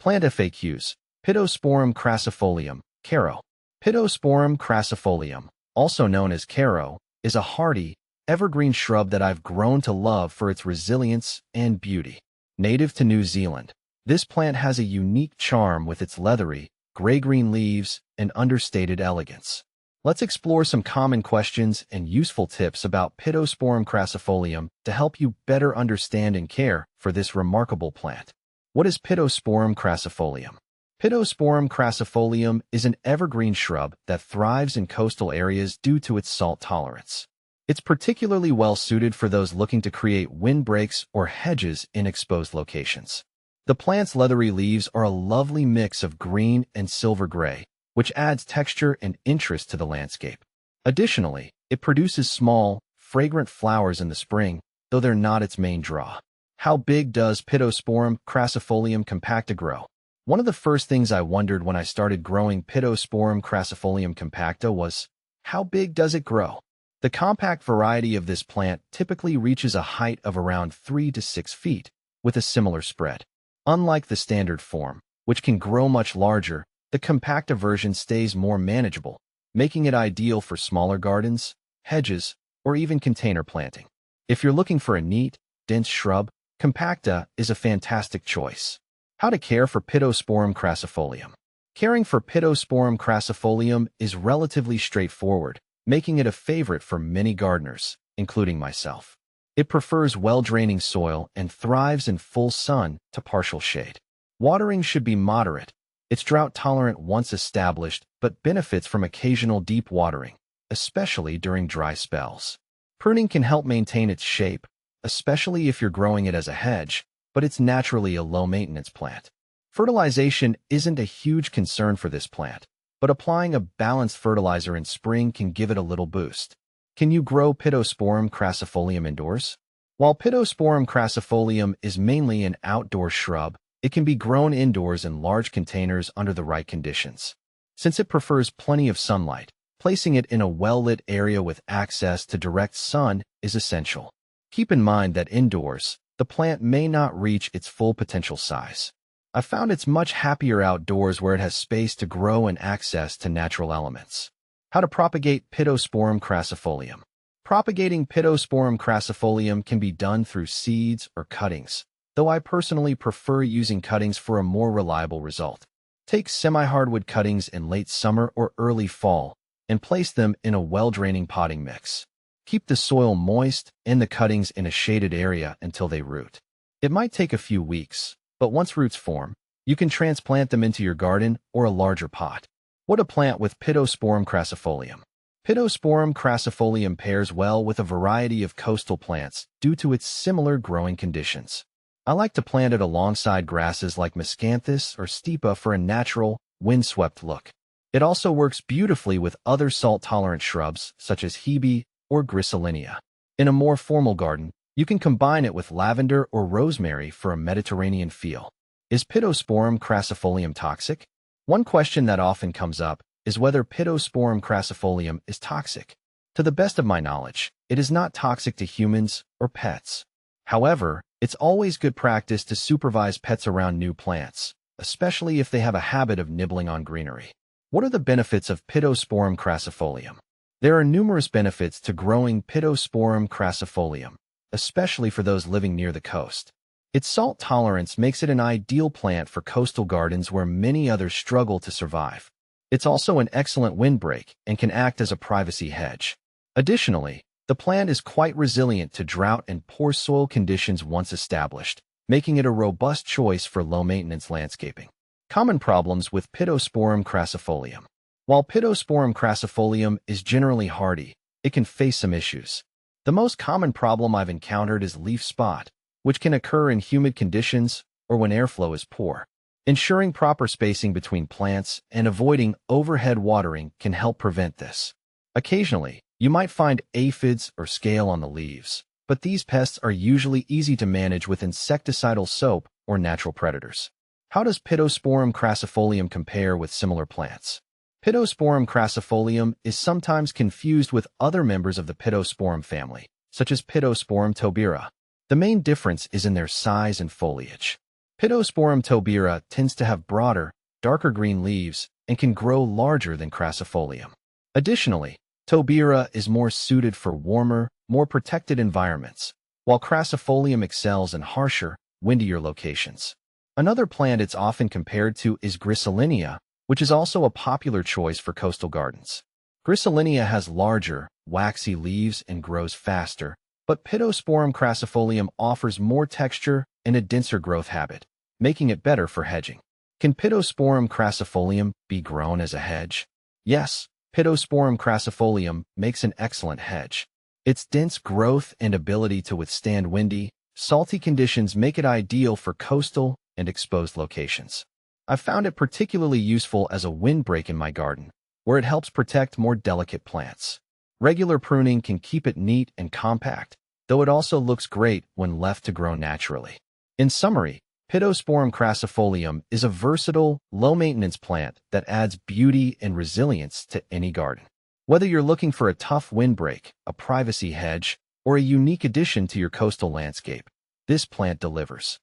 Plant FAQs. Pittosporum crassifolium, Karo. Pittosporum crassifolium, also known as Karo, is a hardy, evergreen shrub that I've grown to love for its resilience and beauty. Native to New Zealand, this plant has a unique charm with its leathery, gray-green leaves and understated elegance. Let's explore some common questions and useful tips about Pittosporum crassifolium to help you better understand and care for this remarkable plant. What is Pittosporum crassifolium? Pittosporum crassifolium is an evergreen shrub that thrives in coastal areas due to its salt tolerance. It's particularly well suited for those looking to create windbreaks or hedges in exposed locations. The plant's leathery leaves are a lovely mix of green and silver gray, which adds texture and interest to the landscape. Additionally, it produces small, fragrant flowers in the spring, though they're not its main draw. How big does Pittosporum crassifolium compacta grow? One of the first things I wondered when I started growing Pittosporum crassifolium compacta was, how big does it grow? The compact variety of this plant typically reaches a height of around 3 to 6 feet, with a similar spread. Unlike the standard form, which can grow much larger, the compacta version stays more manageable, making it ideal for smaller gardens, hedges, or even container planting. If you're looking for a neat, dense shrub, compacta is a fantastic choice. How to care for Pittosporum crassifolium. Caring for Pittosporum crassifolium is relatively straightforward, making it a favorite for many gardeners, including myself. It prefers well-draining soil and thrives in full sun to partial shade. Watering should be moderate. It's drought-tolerant once established, but benefits from occasional deep watering, especially during dry spells. Pruning can help maintain its shape, especially if you're growing it as a hedge, but it's naturally a low-maintenance plant. Fertilization isn't a huge concern for this plant, but applying a balanced fertilizer in spring can give it a little boost. Can you grow Pittosporum crassifolium indoors? While Pittosporum crassifolium is mainly an outdoor shrub, it can be grown indoors in large containers under the right conditions. Since it prefers plenty of sunlight, placing it in a well-lit area with access to direct sun is essential. Keep in mind that indoors, the plant may not reach its full potential size. I found it's much happier outdoors where it has space to grow and access to natural elements. How to propagate Pittosporum crassifolium. Propagating Pittosporum crassifolium can be done through seeds or cuttings, though I personally prefer using cuttings for a more reliable result. Take semi-hardwood cuttings in late summer or early fall and place them in a well-draining potting mix. Keep the soil moist and the cuttings in a shaded area until they root. It might take a few weeks, but once roots form, you can transplant them into your garden or a larger pot. What to plant with Pittosporum crassifolium. Pittosporum crassifolium pairs well with a variety of coastal plants due to its similar growing conditions. I like to plant it alongside grasses like miscanthus or stipa for a natural, windswept look. It also works beautifully with other salt-tolerant shrubs such as hebe or griselinia. In a more formal garden, you can combine it with lavender or rosemary for a Mediterranean feel. Is Pittosporum crassifolium toxic? One question that often comes up is whether Pittosporum crassifolium is toxic. To the best of my knowledge, it is not toxic to humans or pets. However, it's always good practice to supervise pets around new plants, especially if they have a habit of nibbling on greenery. What are the benefits of Pittosporum crassifolium? There are numerous benefits to growing Pittosporum crassifolium, especially for those living near the coast. Its salt tolerance makes it an ideal plant for coastal gardens where many others struggle to survive. It's also an excellent windbreak and can act as a privacy hedge. Additionally, the plant is quite resilient to drought and poor soil conditions once established, making it a robust choice for low-maintenance landscaping. Common problems with Pittosporum crassifolium. While Pittosporum crassifolium is generally hardy, it can face some issues. The most common problem I've encountered is leaf spot, which can occur in humid conditions or when airflow is poor. Ensuring proper spacing between plants and avoiding overhead watering can help prevent this. Occasionally, you might find aphids or scale on the leaves, but these pests are usually easy to manage with insecticidal soap or natural predators. How does Pittosporum crassifolium compare with similar plants? Pittosporum crassifolium is sometimes confused with other members of the Pittosporum family, such as Pittosporum tobira. The main difference is in their size and foliage. Pittosporum tobira tends to have broader, darker green leaves and can grow larger than Crassifolium. Additionally, tobira is more suited for warmer, more protected environments, while Crassifolium excels in harsher, windier locations. Another plant it's often compared to is Griselinia, which is also a popular choice for coastal gardens. Griselinia has larger, waxy leaves and grows faster, but Pittosporum crassifolium offers more texture and a denser growth habit, making it better for hedging. Can Pittosporum crassifolium be grown as a hedge? Yes, Pittosporum crassifolium makes an excellent hedge. Its dense growth and ability to withstand windy, salty conditions make it ideal for coastal and exposed locations. I've found it particularly useful as a windbreak in my garden, where it helps protect more delicate plants. Regular pruning can keep it neat and compact, though it also looks great when left to grow naturally. In summary, Pittosporum crassifolium is a versatile, low-maintenance plant that adds beauty and resilience to any garden. Whether you're looking for a tough windbreak, a privacy hedge, or a unique addition to your coastal landscape, this plant delivers.